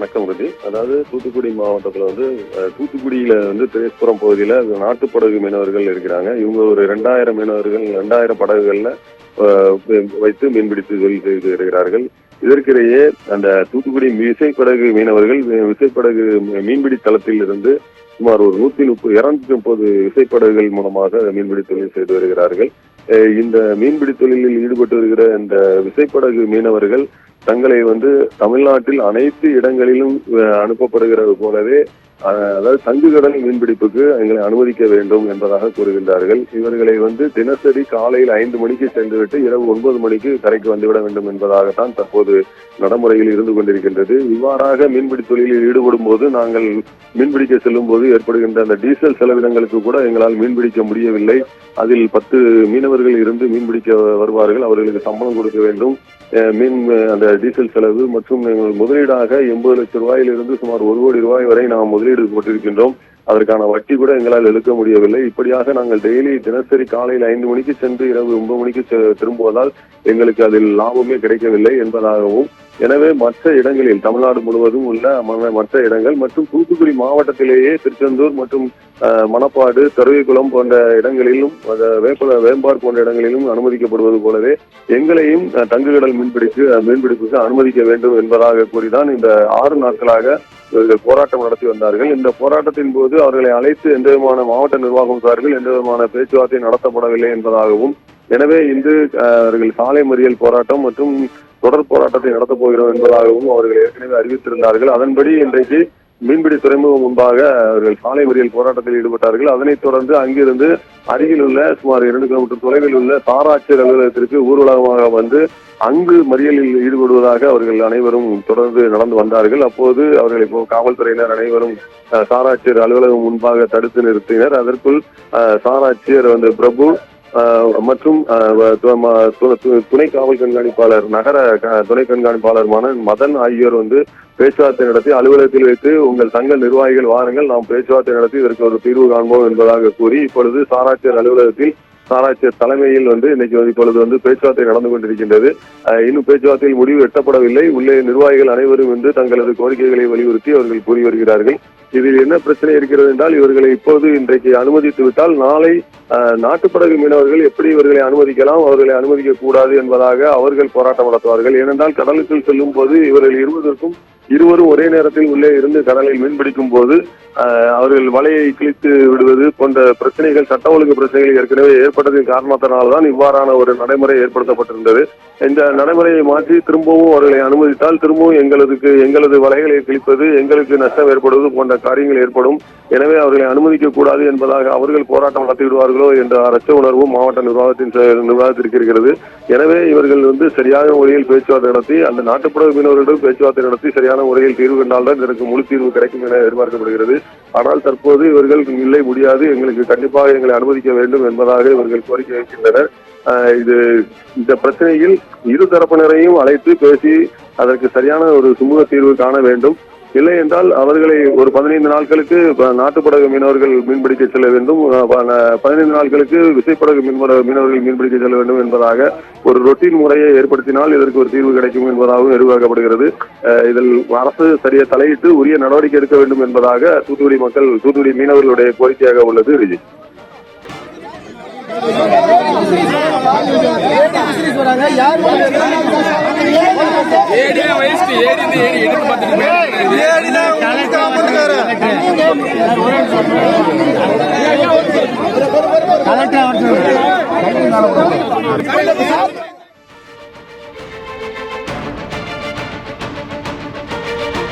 வணக்கம் ரதி. அதாவது தூத்துக்குடி மாவட்டத்தில் தூத்துக்குடியில திரேஸ்புரம் பகுதியில் நாட்டுப்படகு மீனவர்கள் இருக்கிறாங்க. இவங்க ஒரு 2000 மீனவர்கள் 2000 படகுகள்ல வைத்து மீன்பிடித்து தொழில் செய்து வருகிறார்கள். இதற்கிடையே அந்த தூத்துக்குடி விசைப்படகு மீனவர்கள் விசைப்படகு மீன்பிடி தளத்தில் இருந்து சுமார் ஒரு 230 விசைப்படகுகள் மூலமாக மீன்பிடி தொழில் செய்து வருகிறார்கள். இந்த மீன்பிடி தொழிலில் ஈடுபட்டு வருகிற இந்த விசைப்படகு மீனவர்கள் தங்களை தமிழ்நாட்டில் அனைத்து இடங்களிலும் அனுப்பப்படுகிறது போலவே, அதாவது தங்குகடல் மீன்பிடிப்புக்கு எங்களை அனுமதிக்க வேண்டும் என்பதாக கூறுகின்றார்கள். இவர்களை தினசரி காலையில் 5 மணிக்கு சென்றுவிட்டு இரவு 9 மணிக்கு கரைக்கு வந்துவிட வேண்டும் என்பதாகத்தான் தற்போது நடைமுறையில் இருந்து கொண்டிருக்கின்றது. இவ்வாறாக மீன்பிடி தொழிலில் ஈடுபடும் போது நாங்கள் மீன்பிடிக்க செல்லும் போது ஏற்படுகின்ற அந்த டீசல் செலவினங்களுக்கு கூட எங்களால் மீன்பிடிக்க முடியவில்லை. அதில் 10 மீனவர்கள் இருந்து மீன்பிடிக்க வருவார்கள். அவர்களுக்கு சம்பளம் கொடுக்க வேண்டும். அந்த டீசல் செலவு மற்றும் முதலீடாக 80 லட்சம் ரூபாயிலிருந்து சுமார் 1 கோடி ரூபாய் வரை நாம் முதலீடு போட்டிருக்கின்றோம். அதற்கான வட்டி கூட எங்களால் எடுக்க முடியவில்லை. இப்படியாக நாங்கள் தினசரி காலையில் 5 மணிக்கு சென்று இரவு 9 மணிக்கு திரும்புவதால் எங்களுக்கு அதில் லாபமே கிடைக்கவில்லை என்பதாகவும், எனவே மற்ற இடங்களில் தமிழ்நாடு முழுவதும் உள்ள மற்ற இடங்கள் மற்றும் தூத்துக்குடி மாவட்டத்திலேயே திருச்செந்தூர் மற்றும் மணப்பாடு, கருவிக்குளம் போன்ற இடங்களிலும் வேம்பார் போன்ற இடங்களிலும் அனுமதிக்கப்படுவது போலவே எங்களையும் தங்குகடல் மீன்பிடிப்புக்கு அனுமதிக்க வேண்டும் என்பதாக கூறிதான் இந்த 6 நாட்களாக இவர்கள் போராட்டம் நடத்தி வந்தார்கள். இந்த போராட்டத்தின் போது அவர்களை அழைத்து எந்த விதமான மாவட்ட நிர்வாகம் சார்பில் எந்த விதமான பேச்சுவார்த்தை நடத்தப்படவில்லை என்பதாகவும், எனவே இன்று அவர்கள் சாலை மறியல் போராட்டம் மற்றும் தொடர் போராட்டத்தை நடத்தப் போகிறோம் என்பதாகவும் அவர்கள் ஏற்கனவே அறிவித்திருந்தார்கள். அதன்படி இன்றைக்கு மீன்பிடி துறைமுகம் முன்பாக அவர்கள் சாலை மறியல் போராட்டத்தில் ஈடுபட்டார்கள். அதனைத் தொடர்ந்து அங்கிருந்து அருகில் உள்ள சுமார் 2 கிலோமீட்டர் தொலைவில் உள்ள சாராட்சியர் அலுவலகத்திற்கு ஊர்வலமாக அங்கு மறியலில் ஈடுபடுவதாக அவர்கள் அனைவரும் தொடர்ந்து நடந்து வந்தார்கள். அப்போது அவர்களை காவல்துறையினர் அனைவரும் சாராட்சியர் அலுவலகம் முன்பாக தடுத்து நிறுத்தினர். அதற்குள் சாராட்சியர் பிரபு மற்றும் துணை காவல் கண்காணிப்பாளர், நகர துணை கண்காணிப்பாளர் மதன் ஆகியோர் பேச்சுவார்த்தை நடத்தி அலுவலகத்தில் வைத்து உங்கள் தங்க நிர்வாகிகள் வாருங்கள், நாம் பேச்சுவார்த்தை நடத்தி இதற்கு ஒரு தீர்வு காண்போம் என்பதாக கூறி இப்பொழுது சாராட்சியர் அலுவலகத்தில் சாராட்சியர் தலைமையில் இன்னைக்கு இப்பொழுது பேச்சுவார்த்தை நடந்து கொண்டிருக்கின்றது. இன்னும் பேச்சுவார்த்தையில் முடிவு எட்டப்படவில்லை. உள்ளே நிர்வாகிகள் அனைவரும் தங்களது கோரிக்கைகளை வலியுறுத்தி அவர்கள் கூறி வருகிறார்கள். இதில் என்ன பிரச்சனை இருக்கிறது என்றால், இவர்களை இப்போது இன்றைக்கு அனுமதித்து விட்டால் நாளை நாட்டுப்படகு மீனவர்கள் எப்படி இவர்களை அனுமதிக்கலாம், அவர்களை அனுமதிக்க கூடாது என்பதாக அவர்கள் போராட்டம் நடத்துவார்கள். ஏனென்றால் கடலுக்குள் செல்லும் போது இவர்கள் இருவரும் ஒரே நேரத்தில் உள்ளே இருந்து கடலில் மீன்பிடிக்கும் போது அவர்கள் வலையை கிழித்து விடுவது போன்ற பிரச்சனைகள், சட்ட ஒழுங்கு பிரச்சனைகள் ஏற்கனவே ஏற்பட்டதின் காரணத்தினால்தான் இவ்வாறான ஒரு நடைமுறை ஏற்படுத்தப்பட்டிருந்தது. இந்த நடைமுறையை மாற்றி திரும்பவும் அவர்களை அனுமதித்தால் திரும்பவும் எங்களது வலைகளை கிழிப்பது, எங்களுக்கு நஷ்டம் ஏற்படுவது போன்ற காரியங்கள் ஏற்படும். எனவே அவர்களை அனுமதிக்க கூடாது என்பதாக அவர்கள் போராட்டம் நடத்திவிடுவார்களோ என்ற அச்ச உணர்வும் மாவட்ட நிர்வாகத்திற்கு இருக்கிறது. எனவே இவர்கள் சரியான முறையில் பேச்சுவார்த்தை நடத்தி அந்த நாட்டுப்படகு மீனவர்களிடம் பேச்சுவார்த்தை நடத்தி சரியான முறையில் தீர்வு கண்டால்தான் இதற்கு முழு தீர்வு கிடைக்கும் என எதிர்பார்க்கப்படுகிறது. ஆனால் தற்போது இவர்கள் இல்லை, முடியாது, எங்களுக்கு கண்டிப்பாக எங்களை அனுமதிக்க வேண்டும் என்பதாக இவர்கள் கோரிக்கை வைக்கின்றனர். இந்த பிரச்சனையில் இரு தரப்பினரையும் அழைத்து பேசி அதற்கு சரியான ஒரு சுமூக தீர்வு காண வேண்டும். இல்லை என்றால் அவர்களை ஒரு 15 நாட்களுக்கு நாட்டுப்படகு மீனவர்கள் மீன்பிடிக்க செல்ல வேண்டும், 15 நாட்களுக்கு விசைப்படகு மீனவர்கள் மீன்பிடிக்க செல்ல வேண்டும் என்பதாக ஒரு ரொட்டீன் முறையை ஏற்படுத்தினால் இதற்கு ஒரு தீர்வு கிடைக்கும் என்பதாகவும் எதிர்பார்க்கப்படுகிறது. இதில் அரசு சரியா தலையிட்டு உரிய நடவடிக்கை எடுக்க வேண்டும் என்பதாக தூத்துக்குடி மீனவர்களுடைய கோரிக்கையாக உள்ளது. விஜய் கலெக்டர்